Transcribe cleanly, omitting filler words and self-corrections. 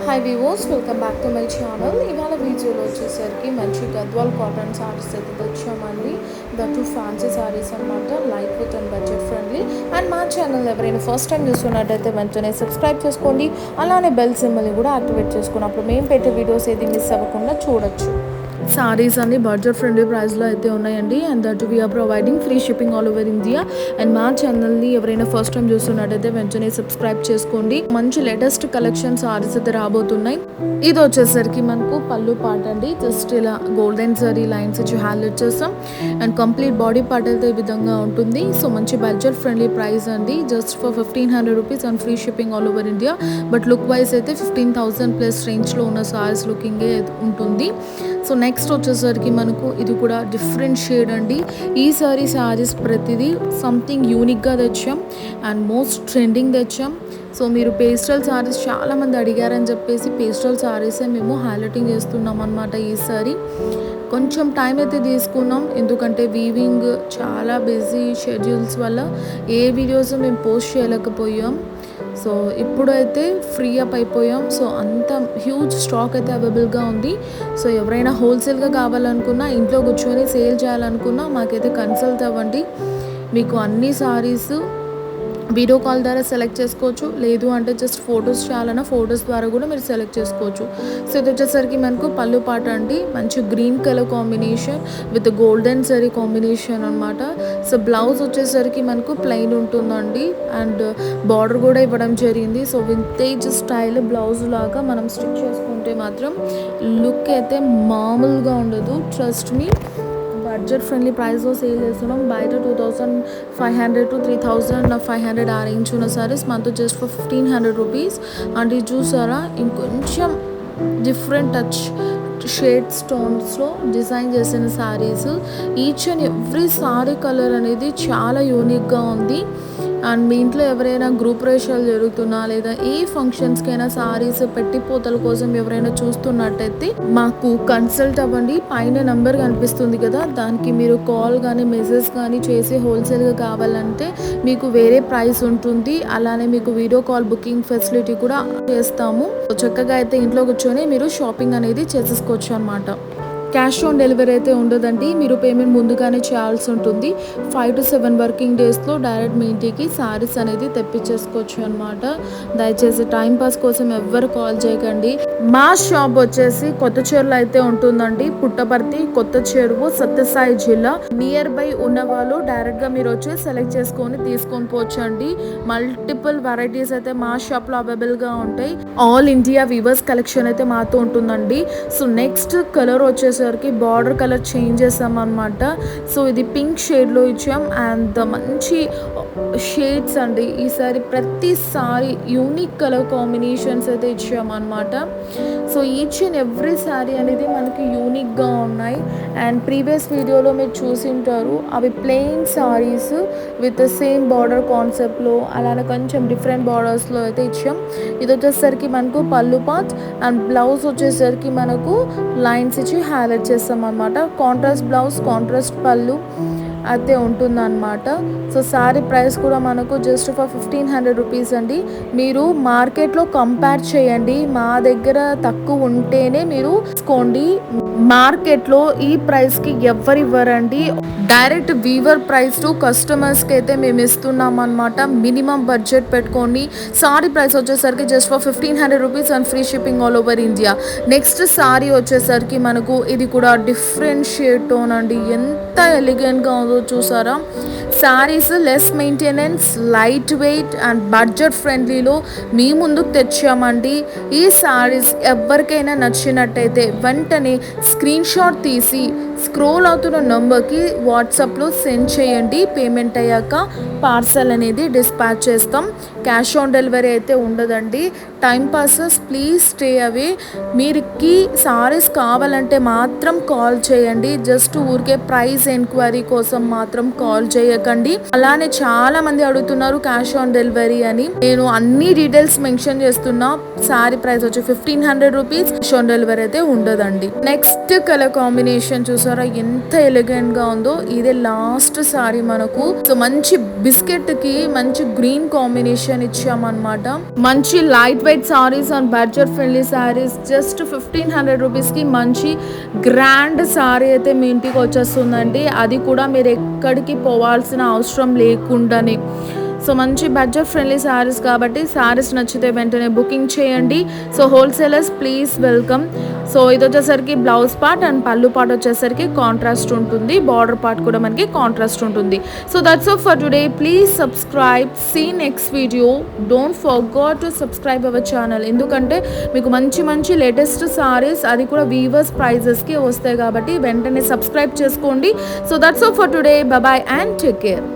Hi వివోస్, welcome back to my channel. ఇవాళ వీడియోలో వచ్చేసరికి మంచి గద్వాల్ కాటన్ సారీస్ అయితే తెచ్చామండి. దట్టు ఫ్యాన్సీ సారీస్ అనమాట, light weight and budget friendly. And మా ఛానల్ ఎవరైనా ఫస్ట్ టైం చూస్తున్నట్టయితే వెంటనే సబ్స్క్రైబ్ చేసుకోండి. అలానే బెల్ సింబల్ని కూడా యాక్టివేట్ చేసుకుని అప్పుడు మేము పెట్టే వీడియోస్ ఏది మిస్ అవ్వకుండా చూడొచ్చు. సారీస్ అన్ని బడ్జెట్ ఫ్రెండ్లీ ప్రైస్లో అయితే ఉన్నాయండి. And that we are providing free shipping all over India. And మా ఛానల్ని ఎవరైనా ఫస్ట్ టైం చూస్తున్నట్టయితే వెంటనే సబ్స్క్రైబ్ చేసుకోండి. మంచి లేటెస్ట్ కలెక్షన్ సారీస్ అయితే రాబోతున్నాయి. ఇది వచ్చేసరికి మనకు పళ్ళు పార్ట్ అండి. జస్ట్ ఇలా గోల్డెన్ జరీ లైన్స్ ఇచ్చి హైలైట్ చేస్తాం. అండ్ కంప్లీట్ బాడీ పార్ట్ అయితే ఈ విధంగా ఉంటుంది. సో మంచి బడ్జెట్ ఫ్రెండ్లీ ప్రైస్ అండి. Just for 1500 rupees and free shipping all over India. But look wise అయితే 15,000 ప్లస్ రేంజ్లో ఉన్న సారీస్ లుకింగే ఉంటుంది. సో నెక్స్ట్ వచ్చేసరికి మనకు ఇది కూడా డిఫరెంట్ షేడ్ అండి. ఈ సారీస్ ప్రతిదీ సంథింగ్ యూనిక్గా తెచ్చాం అండ్ మోస్ట్ ట్రెండింగ్ తెచ్చాం. సో మీరు పేస్టల్ సారీస్ చాలామంది అడిగారని చెప్పేసి పేస్టల్ సారీసే మేము హైలైటింగ్ చేస్తున్నాం అనమాట. ఈసారి కొంచెం టైం అయితే తీసుకున్నాం, ఎందుకంటే వీవింగ్ చాలా బిజీ షెడ్యూల్స్ వల్ల ఏ వీడియోస్ మేము పోస్ట్ చేయలేకపోయాం. సో ఇప్పుడైతే ఫ్రీ అప్ అయిపోయాం. సో అంత హ్యూజ్ స్టాక్ అయితే అవైలబుల్గా ఉంది. సో ఎవరైనా హోల్సేల్గా కావాలనుకున్నా, ఇంట్లో కూర్చొని సేల్ చేయాలనుకున్నా మాకైతే కన్సల్ట్ అవ్వండి. మీకు అన్ని సారీస్ వీడియో కాల్ ద్వారా సెలెక్ట్ చేసుకోవచ్చు, లేదు అంటే జస్ట్ ఫొటోస్ చాలన్నా ఫొటోస్ ద్వారా కూడా మీరు సెలెక్ట్ చేసుకోవచ్చు. సో ఇది వచ్చేసరికి మనకు పళ్ళు పాట అండి. మంచి green colour combination with golden zari combination అనమాట. సో బ్లౌజ్ వచ్చేసరికి మనకు ప్లెయిన్ ఉంటుందండి అండ్ బార్డర్ కూడా ఇవ్వడం జరిగింది. సో వింటేజ్ స్టైల్ బ్లౌజ్ లాగా మనం స్టిచ్ చేసుకుంటే మాత్రం లుక్ అయితే మామూలుగా ఉండదు. ట్రస్ట్ మీ, బడ్జెట్ ఫ్రెండ్లీ ప్రైస్లో సేల్ చేస్తున్నాం. బయట 2500 to 3500 ఆ రేంజ్ ఉన్న సారీస్ మనతో జస్ట్ ఫర్ 1500 రూపీస్. అంటే ఇది చూసారా, ఇంకొంచెం డిఫరెంట్ టచ్ షేడ్ స్టోన్స్లో డిజైన్ చేసిన saris. Each and every sorry colour అనేది చాలా యూనిక్గా ఉంది. అండ్ మీ ఇంట్లో ఎవరైనా గ్రూప్ రేషాలు జరుగుతున్నా లేదా ఏ ఫంక్షన్స్కైనా సారీస్ పెట్టిపోతల కోసం ఎవరైనా చూస్తున్నట్టయితే మాకు కన్సల్ట్ అవ్వండి. పైన నెంబర్ కనిపిస్తుంది కదా, దానికి మీరు కాల్ కానీ మెసేజ్ కానీ చేసి హోల్సేల్గా కావాలంటే మీకు వేరే ప్రైస్ ఉంటుంది. అలానే మీకు వీడియో కాల్ బుకింగ్ ఫెసిలిటీ కూడా చేస్తాము. చక్కగా అయితే ఇంట్లో కూర్చొని మీరు షాపింగ్ అనేది చేసేసుకోవచ్చు అనమాట. క్యాష్ ఆన్ డెలివరీ అయితే ఉండదండి. మీరు పేమెంట్ ముందుగానే చేయాల్సి ఉంటుంది. 5 to 7 వర్కింగ్ డేస్లో డైరెక్ట్ మీ ఇంటికి సారీస్ అనేది తెప్పించేసుకోవచ్చు అనమాట. దయచేసి టైంపాస్ కోసం ఎవ్వరు కాల్ చేయకండి. మా షాప్ వచ్చేసి కొత్త చెరువులో అయితే ఉంటుందండి. పుట్టపర్తి, కొత్త చెరువు, సత్యసాయి జిల్లా. నియర్ బై ఉన్న వాళ్ళు డైరెక్ట్గా మీరు వచ్చి సెలెక్ట్ చేసుకొని తీసుకొని పోవచ్చండి. మల్టిపుల్ వెరైటీస్ అయితే మా షాప్లో అవైలబుల్గా ఉంటాయి. ఆల్ ఇండియా వీవర్స్ కలెక్షన్ అయితే మాతో ఉంటుందండి. సో నెక్స్ట్ కలర్ వచ్చేసి బార్డర్ కలర్ చేంజ్ చేసాం అనమాట. సో ఇది పింక్ షేడ్లో ఇచ్చాం అండ్ మంచి షేడ్స్ అండి. ఈసారి ప్రతిసారి యూనిక్ కలర్ కాంబినేషన్స్ అయితే ఇచ్చామన్నమాట. So each and every sari అనేది మనకి యూనిక్గా ఉన్నాయి. అండ్ ప్రీవియస్ వీడియోలో మీరు చూసింటారు, అవి plain saris with same border కాన్సెప్ట్లో, అలానే కొంచెం డిఫరెంట్ బార్డర్స్లో అయితే ఇచ్చాం. ఇది వచ్చేసరికి మనకు పళ్ళు పార్ట్ అండ్ బ్లౌజ్ వచ్చేసరికి మనకు లైన్స్ ఇచ్చి హైలైట్ చేస్తాం అనమాట. కాంట్రాస్ట్ బ్లౌజ్, కాంట్రాస్ట్ పళ్ళు అయితే ఉంటుందన్నమాట. సో సారీ ప్రైస్ కూడా మనకు జస్ట్ ఫర్ 1500 రూపీస్ అండి. మీరు మార్కెట్లో కంపేర్ చేయండి, మా దగ్గర తక్కువ ఉంటేనే మీరు తీసుకోండి. మార్కెట్లో ఈ ప్రైస్కి ఎవ్వరు ఇవ్వరండి. డైరెక్ట్ వీవర్ ప్రైస్ టు కస్టమర్స్కి అయితే మేము ఇస్తున్నాం అనమాట. మినిమం బడ్జెట్ పెట్టుకోండి. సారీ ప్రైస్ వచ్చేసరికి just for 1500 rupees and free shipping all over India. Next sorry వచ్చేసరికి మనకు ఇది కూడా డిఫరెంట్ షేడ్ టోన్ అండి. ఎంత ఎలిగెంట్గా ఉందో చూసారా. Saris less maintenance, light weight and budget ఫ్రెండ్లీలో మీ ముందుకు తెచ్చామండి. ఈ శారీస్ ఎవరికైనా నచ్చినట్టయితే వెంటనే స్క్రీన్ షాట్ తీసి స్క్రోల్ అవుతున్న నెంబర్కి వాట్సాప్లో సెండ్ చేయండి. పేమెంట్ అయ్యాక పార్సల్ అనేది డిస్పాచ్ చేస్తాం. క్యాష్ ఆన్ డెలివరీ అయితే ఉండదండి. Time passes please stay away. మీరుకి సారీస్ కావాలంటే మాత్రం కాల్ చేయండి. జస్ట్ ఊరికే ప్రైస్ ఎంక్వైరీ కోసం మాత్రం కాల్ చేయకండి. చేయకండి. అలానే చాలా మంది అడుగుతున్నారు క్యాష్ ఆన్ డెలివరీ అని. నేను అన్ని డీటెయిల్స్ మెన్షన్ చేస్తున్నా. సారీ ప్రైస్ వచ్చి 1500 రూపీస్. క్యాష్ ఆన్ డెలివరీ అయితే ఉండదండి. నెక్స్ట్ కలర్ కాంబినేషన్ చూసారా ఎంత ఎలిగెంట్ గా ఉందో. ఇదే లాస్ట్ సారీ మనకు. సో మంచి బిస్కెట్ కి మంచి గ్రీన్ కాంబినేషన్ ఇచ్చామన్నమాట. మంచి light weight saris and budget friendly saris just 1500 rupees కి మంచి గ్రాండ్ సారీ అయితే మీ ఇంటికి వచ్చేస్తుందండి. అది కూడా మీరు ఎక్కడికి పోవాల్సిన అవసరం లేకుండానే. సో మంచి బడ్జెట్ ఫ్రెండ్లీ శారీస్ కాబట్టి శారీస్ నచ్చితే వెంటనే బుకింగ్ చేయండి. So wholesalers please welcome. So ఇది వచ్చేసరికి blouse part and pallu part వచ్చేసరికి కాంట్రాస్ట్ ఉంటుంది. బార్డర్ పార్ట్ కూడా మనకి కాంట్రాస్ట్ ఉంటుంది. So that's all for today. Please subscribe. See next video. Don't forget to subscribe our channel. ఎందుకంటే మీకు మంచి మంచి లేటెస్ట్ సారీస్ అది కూడా వీవర్స్ ప్రైజెస్కి వస్తాయి కాబట్టి వెంటనే సబ్స్క్రైబ్ చేసుకోండి. So that's all for today. Bye and take care.